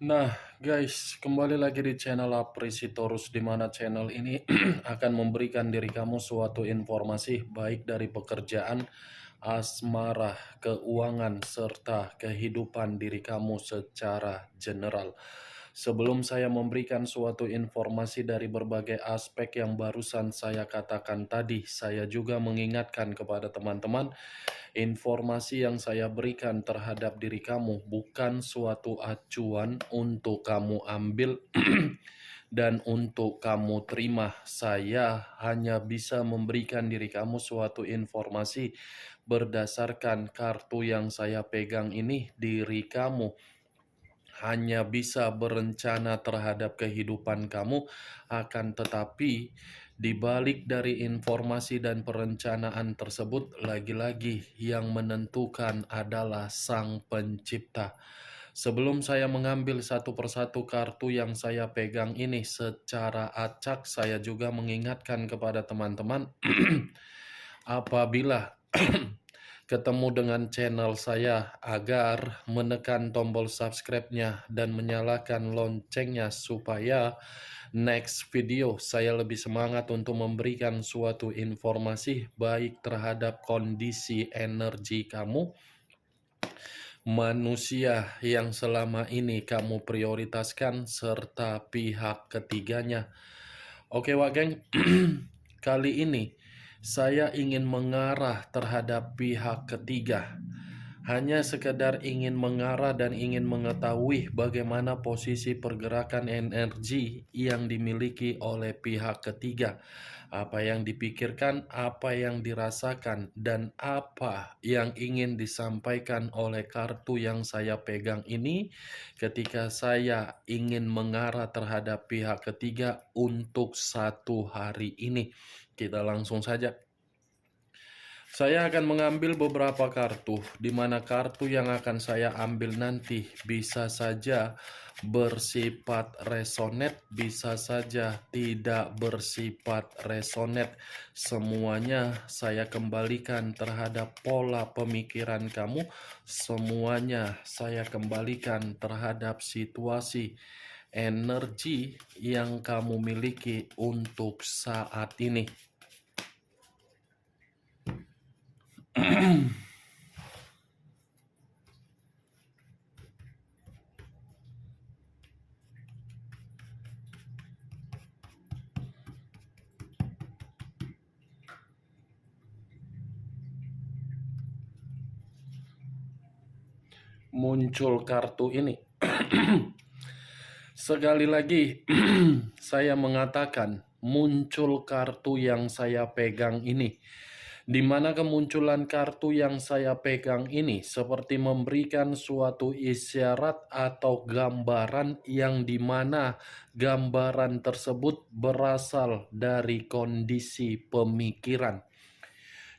Nah, guys, kembali lagi di channel Apresitorus, di mana channel ini akan memberikan diri kamu suatu informasi baik dari pekerjaan, asmara, keuangan, serta kehidupan diri kamu secara general. Sebelum saya memberikan suatu informasi dari berbagai aspek yang barusan saya katakan tadi, saya juga mengingatkan kepada teman-teman. Informasi yang saya berikan terhadap diri kamu bukan suatu acuan untuk kamu ambil dan untuk kamu terima. Saya hanya bisa memberikan diri kamu suatu informasi berdasarkan kartu yang saya pegang ini. Diri kamu hanya bisa berencana terhadap kehidupan kamu, akan tetapi di balik dari informasi dan perencanaan tersebut, lagi-lagi yang menentukan adalah Sang Pencipta. Sebelum saya mengambil satu persatu kartu yang saya pegang ini secara acak, saya juga mengingatkan kepada teman-teman apabila ketemu dengan channel saya agar menekan tombol subscribe-nya dan menyalakan loncengnya supaya next video saya lebih semangat untuk memberikan suatu informasi baik terhadap kondisi energi kamu, manusia yang selama ini kamu prioritaskan, serta pihak ketiganya. Oke, Wak Geng, kali ini saya ingin mengarah terhadap pihak ketiga. Hanya sekedar ingin mengarah dan ingin mengetahui bagaimana posisi pergerakan energi yang dimiliki oleh pihak ketiga. Apa yang dipikirkan, apa yang dirasakan, dan apa yang ingin disampaikan oleh kartu yang saya pegang ini ketika saya ingin mengarah terhadap pihak ketiga untuk satu hari ini. Kita langsung saja. Saya akan mengambil beberapa kartu, di mana kartu yang akan saya ambil nanti bisa saja bersifat resonate, bisa saja tidak bersifat resonate. Semuanya saya kembalikan terhadap pola pemikiran kamu, semuanya saya kembalikan terhadap situasi energi yang kamu miliki untuk saat ini. Muncul kartu ini. Sekali lagi, saya mengatakan muncul kartu yang saya pegang ini. Di mana kemunculan kartu yang saya pegang ini seperti memberikan suatu isyarat atau gambaran yang dimana gambaran tersebut berasal dari kondisi pemikiran.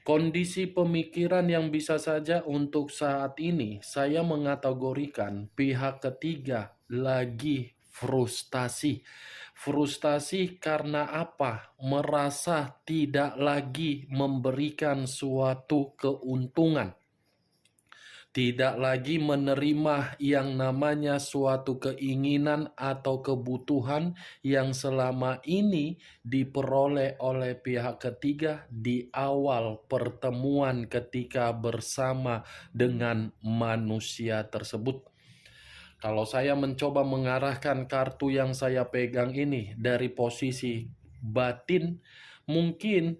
Kondisi pemikiran yang bisa saja untuk saat ini saya mengategorikan pihak ketiga lagi frustasi. Frustasi karena apa? Merasa tidak lagi memberikan suatu keuntungan. Tidak lagi menerima yang namanya suatu keinginan atau kebutuhan yang selama ini diperoleh oleh pihak ketiga di awal pertemuan ketika bersama dengan manusia tersebut. Kalau saya mencoba mengarahkan kartu yang saya pegang ini dari posisi batin, mungkin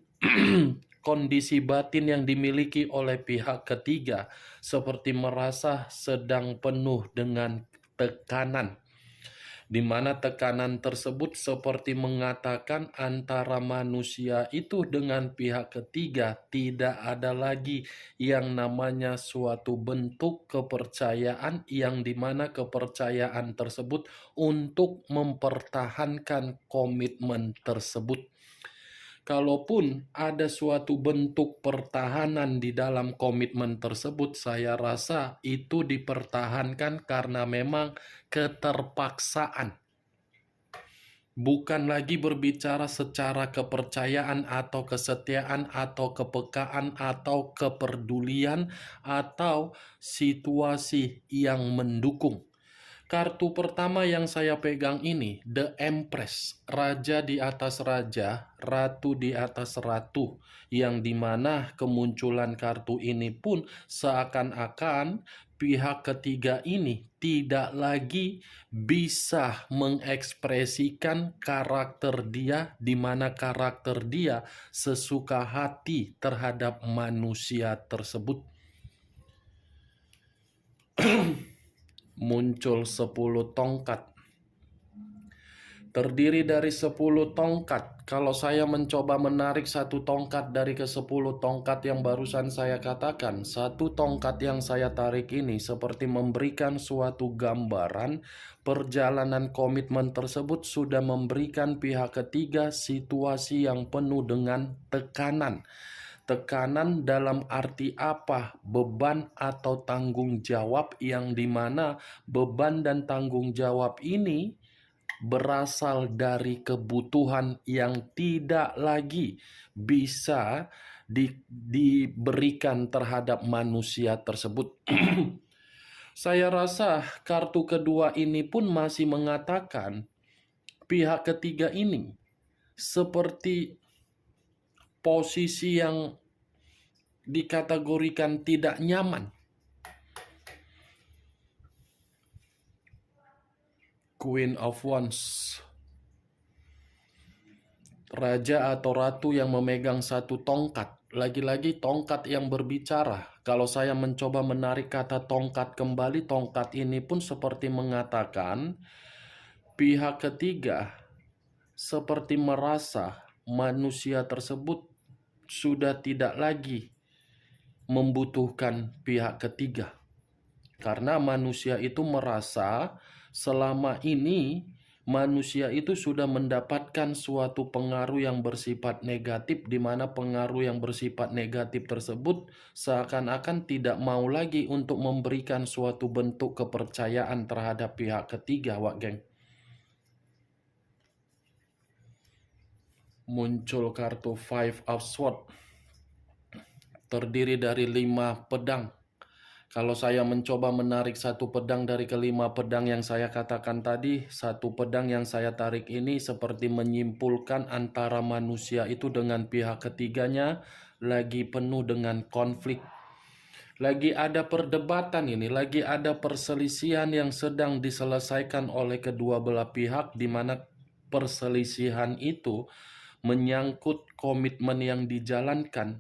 kondisi batin yang dimiliki oleh pihak ketiga seperti merasa sedang penuh dengan tekanan, di mana tekanan tersebut seperti mengatakan antara manusia itu dengan pihak ketiga tidak ada lagi yang namanya suatu bentuk kepercayaan, yang dimana kepercayaan tersebut untuk mempertahankan komitmen tersebut. Kalaupun ada suatu bentuk pertahanan di dalam komitmen tersebut, saya rasa itu dipertahankan karena memang keterpaksaan. Bukan lagi berbicara secara kepercayaan atau kesetiaan atau kepekaan atau kepedulian atau situasi yang mendukung. Kartu pertama yang saya pegang ini, The Empress, raja di atas raja, ratu di atas ratu, yang dimana kemunculan kartu ini pun seakan-akan pihak ketiga ini tidak lagi bisa mengekspresikan karakter dia, di mana karakter dia sesuka hati terhadap manusia tersebut. Muncul 10 tongkat. Terdiri dari 10 tongkat. Kalau saya mencoba menarik satu tongkat dari ke-10 tongkat yang barusan saya katakan, satu tongkat yang saya tarik ini seperti memberikan suatu gambaran perjalanan komitmen tersebut sudah memberikan pihak ketiga situasi yang penuh dengan tekanan. Tekanan dalam arti apa? Beban atau tanggung jawab, yang dimana beban dan tanggung jawab ini berasal dari kebutuhan yang tidak lagi bisa diberikan terhadap manusia tersebut. Saya rasa kartu kedua ini pun masih mengatakan pihak ketiga ini seperti posisi yang dikategorikan tidak nyaman. Queen of Wands, raja atau ratu yang memegang satu tongkat. Lagi-lagi tongkat yang berbicara. Kalau saya mencoba menarik kata tongkat kembali, tongkat ini pun seperti mengatakan pihak ketiga seperti merasa manusia tersebut sudah tidak lagi membutuhkan pihak ketiga. Karena manusia itu merasa selama ini manusia itu sudah mendapatkan suatu pengaruh yang bersifat negatif, di mana pengaruh yang bersifat negatif tersebut seakan-akan tidak mau lagi untuk memberikan suatu bentuk kepercayaan terhadap pihak ketiga, Wak Geng. Muncul kartu Five of Swords, terdiri dari 5 pedang. Kalau saya mencoba menarik satu pedang dari kelima pedang yang saya katakan tadi, satu pedang yang saya tarik ini seperti menyimpulkan antara manusia itu dengan pihak ketiganya lagi penuh dengan konflik. Lagi ada perdebatan ini, lagi ada perselisihan yang sedang diselesaikan oleh kedua belah pihak, di mana perselisihan itu menyangkut komitmen yang dijalankan.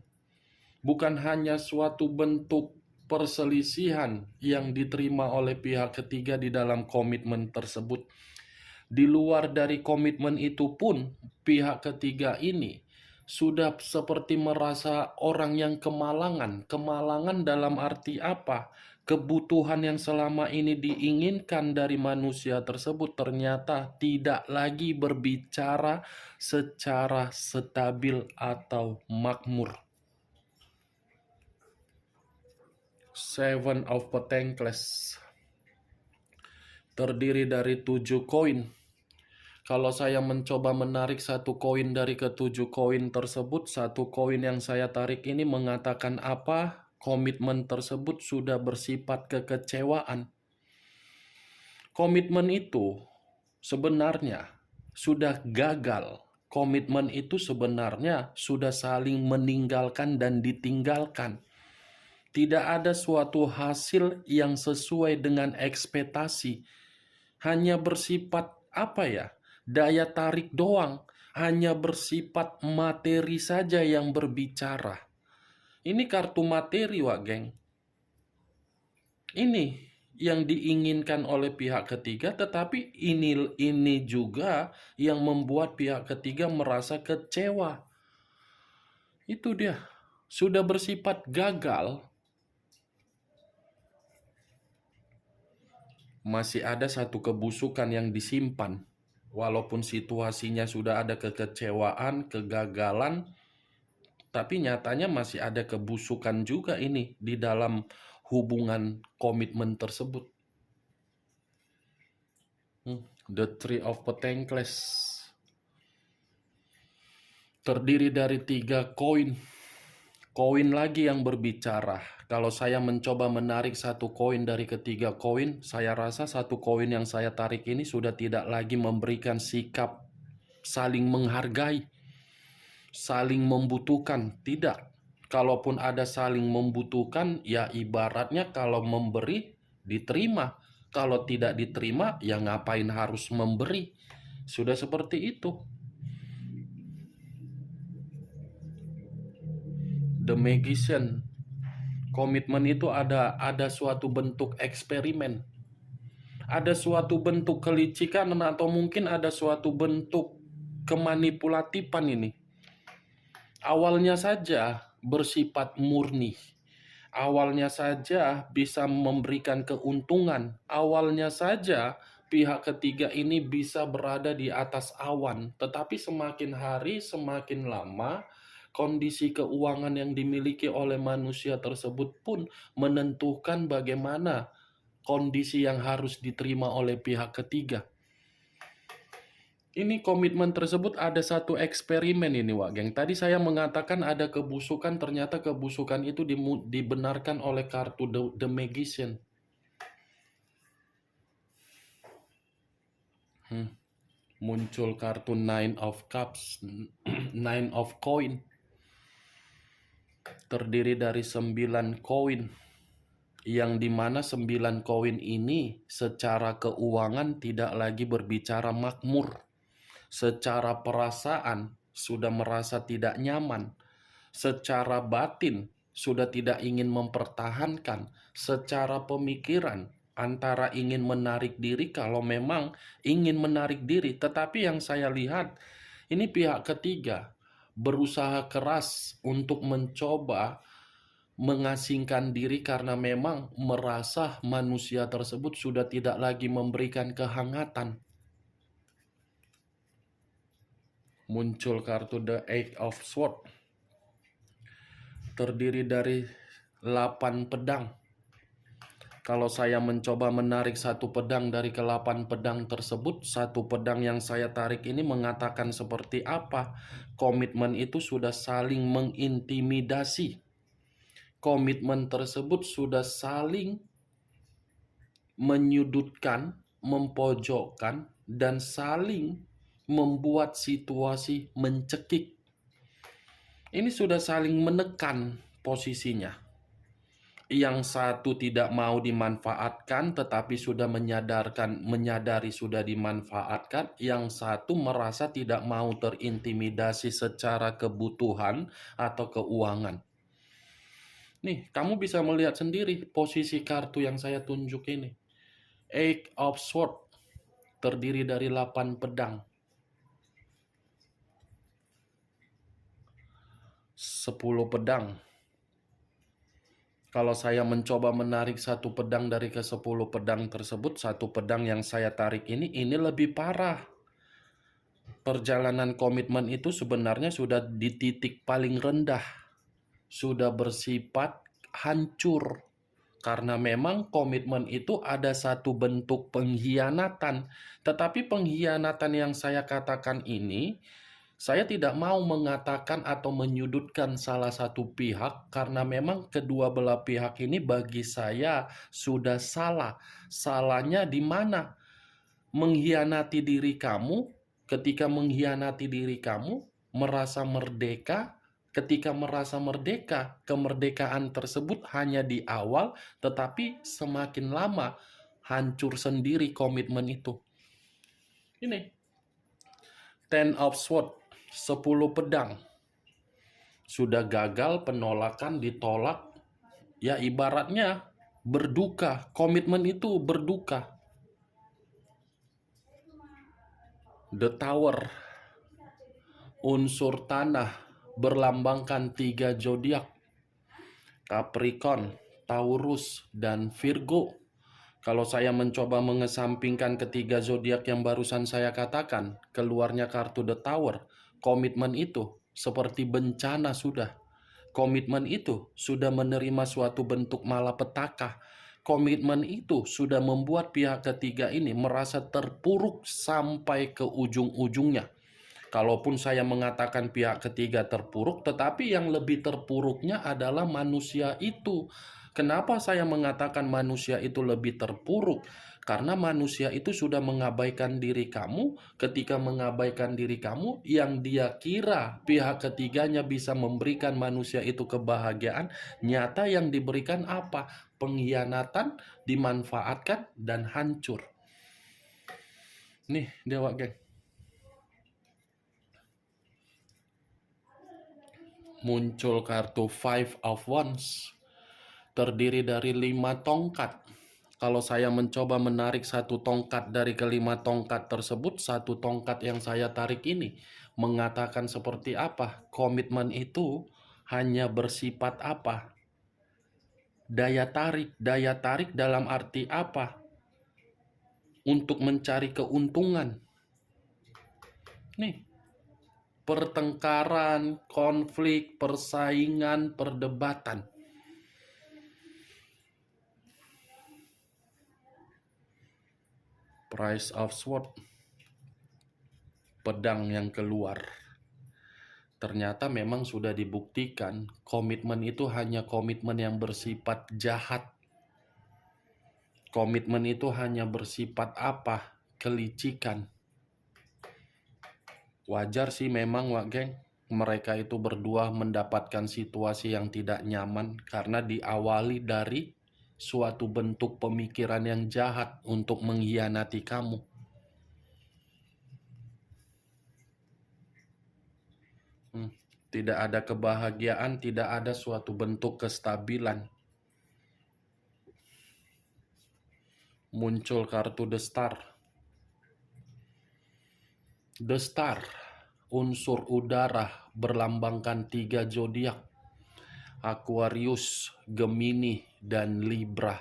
Bukan hanya suatu bentuk perselisihan yang diterima oleh pihak ketiga di dalam komitmen tersebut. Di luar dari komitmen itu pun, pihak ketiga ini sudah seperti merasa orang yang kemalangan. Kemalangan dalam arti apa? Kebutuhan yang selama ini diinginkan dari manusia tersebut ternyata tidak lagi berbicara secara stabil atau makmur. Seven of Pentacles, terdiri dari 7 koin. Kalau saya mencoba menarik satu koin dari ke-7 koin tersebut, satu koin yang saya tarik ini mengatakan apa? Komitmen tersebut sudah bersifat kekecewaan. Komitmen itu sebenarnya sudah gagal. Komitmen itu sebenarnya sudah saling meninggalkan dan ditinggalkan. Tidak ada suatu hasil yang sesuai dengan ekspektasi. Hanya bersifat daya tarik doang. Hanya bersifat materi saja yang berbicara. Ini kartu materi, Wak Geng. Ini yang diinginkan oleh pihak ketiga, tetapi ini juga yang membuat pihak ketiga merasa kecewa. Itu dia. Sudah bersifat gagal, masih ada satu kebusukan yang disimpan. Walaupun situasinya sudah ada kekecewaan, kegagalan, tapi nyatanya masih ada kebusukan juga ini di dalam hubungan komitmen tersebut. The Three of Pentacles, terdiri dari 3 koin. Koin lagi yang berbicara. Kalau saya mencoba menarik satu koin dari ketiga koin, saya rasa satu koin yang saya tarik ini sudah tidak lagi memberikan sikap saling menghargai, saling membutuhkan. Tidak. Kalaupun ada saling membutuhkan, ya ibaratnya kalau memberi, diterima. Kalau tidak diterima, ya ngapain harus memberi. Sudah seperti itu. The Magician. Komitmen itu ada suatu bentuk eksperimen. Ada suatu bentuk kelicikan atau mungkin ada suatu bentuk kemanipulatifan ini. Awalnya saja bersifat murni. Awalnya saja bisa memberikan keuntungan. Awalnya saja pihak ketiga ini bisa berada di atas awan. Tetapi semakin hari semakin lama kondisi keuangan yang dimiliki oleh manusia tersebut pun menentukan bagaimana kondisi yang harus diterima oleh pihak ketiga. Ini komitmen tersebut ada satu eksperimen ini, Wak Geng. Tadi saya mengatakan ada kebusukan, ternyata kebusukan itu dibenarkan oleh kartu The Magician. Muncul kartu Nine of Cups, Nine of Coin. Terdiri dari 9 koin. Yang dimana 9 koin ini secara keuangan tidak lagi berbicara makmur. Secara perasaan sudah merasa tidak nyaman. Secara batin sudah tidak ingin mempertahankan. Secara pemikiran antara ingin menarik diri, kalau memang ingin menarik diri. Tetapi yang saya lihat ini pihak ketiga berusaha keras untuk mencoba mengasingkan diri karena memang merasa manusia tersebut sudah tidak lagi memberikan kehangatan. Muncul kartu The Eight of Swords. Terdiri dari 8 pedang. Kalau saya mencoba menarik satu pedang dari ke-8 pedang tersebut, satu pedang yang saya tarik ini mengatakan seperti apa? Komitmen itu sudah saling mengintimidasi. Komitmen tersebut sudah saling menyudutkan, mempojokkan, dan saling membuat situasi mencekik. Ini sudah saling menekan posisinya. Yang satu tidak mau dimanfaatkan tetapi sudah menyadari sudah dimanfaatkan. Yang satu merasa tidak mau terintimidasi secara kebutuhan atau keuangan. Nih, kamu bisa melihat sendiri posisi kartu yang saya tunjuk ini. Eight of Swords terdiri dari 8 pedang. 10 pedang. Kalau saya mencoba menarik satu pedang dari ke-10 pedang tersebut, satu pedang yang saya tarik ini lebih parah. Perjalanan komitmen itu sebenarnya sudah di titik paling rendah. Sudah bersifat hancur. Karena memang komitmen itu ada satu bentuk pengkhianatan. Tetapi pengkhianatan yang saya katakan ini, saya tidak mau mengatakan atau menyudutkan salah satu pihak karena memang kedua belah pihak ini bagi saya sudah salah. Salahnya di mana? Mengkhianati diri kamu, ketika mengkhianati diri kamu, merasa merdeka. Ketika merasa merdeka, kemerdekaan tersebut hanya di awal, tetapi semakin lama hancur sendiri komitmen itu. Ini Ten of Swords, 10 pedang. Sudah gagal, penolakan, ditolak. Ya ibaratnya berduka, komitmen itu berduka. The Tower, unsur tanah, berlambangkan 3 zodiak. Capricorn, Taurus, dan Virgo. Kalau saya mencoba mengesampingkan ketiga zodiak yang barusan saya katakan, keluarnya kartu The Tower. Komitmen itu seperti bencana sudah. Komitmen itu sudah menerima suatu bentuk malapetaka. Komitmen itu sudah membuat pihak ketiga ini merasa terpuruk sampai ke ujung-ujungnya. Kalaupun saya mengatakan pihak ketiga terpuruk, tetapi yang lebih terpuruknya adalah manusia itu. Kenapa saya mengatakan manusia itu lebih terpuruk? Karena manusia itu sudah mengabaikan diri kamu. Ketika mengabaikan diri kamu, yang dia kira pihak ketiganya bisa memberikan manusia itu kebahagiaan, nyata yang diberikan apa? Pengkhianatan, dimanfaatkan, dan hancur. Nih, Dewa Geng. Muncul kartu Five of Wands. Terdiri dari 5 tongkat. Kalau saya mencoba menarik satu tongkat dari kelima tongkat tersebut, satu tongkat yang saya tarik ini mengatakan seperti apa? Komitmen itu hanya bersifat apa? Daya tarik dalam arti apa? Untuk mencari keuntungan. Nih, pertengkaran, konflik, persaingan, perdebatan. Price of Sword, pedang yang keluar. Ternyata memang sudah dibuktikan komitmen itu hanya komitmen yang bersifat jahat. Komitmen itu hanya bersifat apa? Kelicikan. Wajar sih memang, Wak Geng, mereka itu berdua mendapatkan situasi yang tidak nyaman karena diawali dari suatu bentuk pemikiran yang jahat untuk mengkhianati kamu. Tidak ada kebahagiaan, tidak ada suatu bentuk kestabilan. Muncul kartu The Star. The Star, unsur udara, berlambangkan 3 zodiak. Aquarius, Gemini, dan Libra.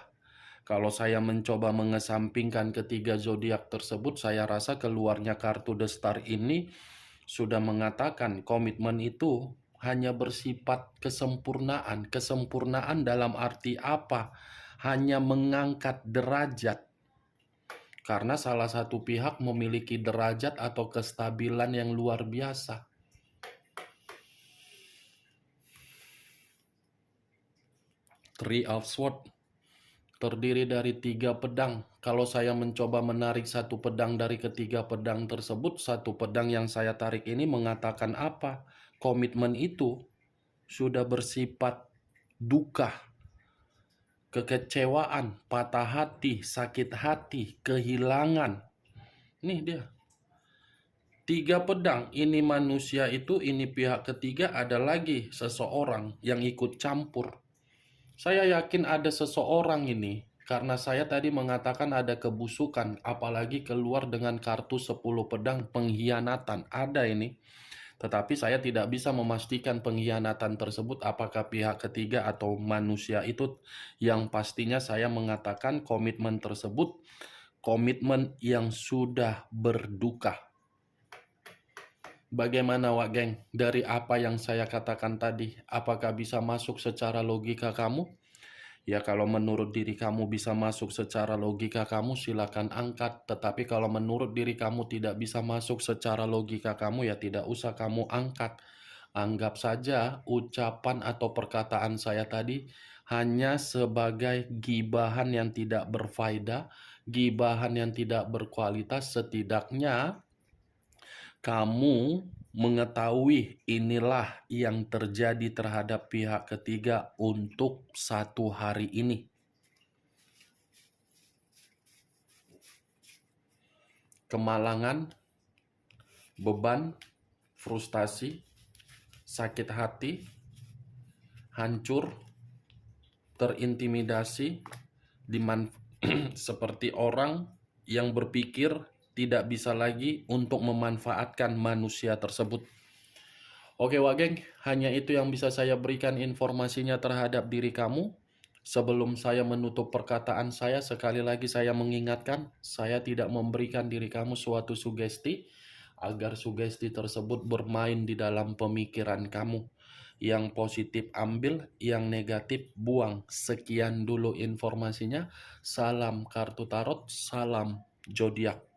Kalau saya mencoba mengesampingkan ketiga zodiak tersebut, saya rasa keluarnya kartu The Star ini sudah mengatakan komitmen itu hanya bersifat kesempurnaan. Kesempurnaan dalam arti apa? Hanya mengangkat derajat. Karena salah satu pihak memiliki derajat atau kestabilan yang luar biasa. Three of Swords terdiri dari 3 pedang. Kalau saya mencoba menarik satu pedang dari ketiga pedang tersebut, satu pedang yang saya tarik ini mengatakan apa? Komitmen itu sudah bersifat duka, kekecewaan, patah hati, sakit hati, kehilangan. Nih dia. 3 pedang, ini manusia itu, ini pihak ketiga, ada lagi seseorang yang ikut campur. Saya yakin ada seseorang ini, karena saya tadi mengatakan ada kebusukan, apalagi keluar dengan kartu 10 pedang, pengkhianatan. Ada ini. Tetapi saya tidak bisa memastikan pengkhianatan tersebut apakah pihak ketiga atau manusia itu. Yang pastinya saya mengatakan komitmen tersebut, komitmen yang sudah berduka. Bagaimana, Wak Geng? Dari apa yang saya katakan tadi, apakah bisa masuk secara logika kamu? Ya, kalau menurut diri kamu bisa masuk secara logika kamu, silakan angkat. Tetapi kalau menurut diri kamu tidak bisa masuk secara logika kamu, ya tidak usah kamu angkat. Anggap saja ucapan atau perkataan saya tadi hanya sebagai gibahan yang tidak berfaedah, gibahan yang tidak berkualitas. Setidaknya kamu mengetahui inilah yang terjadi terhadap pihak ketiga untuk 1 hari ini. Kemalangan, beban, frustasi, sakit hati, hancur, terintimidasi, seperti orang yang berpikir tidak bisa lagi untuk memanfaatkan manusia tersebut. Oke, Wak Geng, hanya itu yang bisa saya berikan informasinya terhadap diri kamu. Sebelum saya menutup perkataan saya, sekali lagi saya mengingatkan, saya tidak memberikan diri kamu suatu sugesti, agar sugesti tersebut bermain di dalam pemikiran kamu. Yang positif ambil, yang negatif buang. Sekian dulu informasinya. Salam kartu tarot, salam zodiak.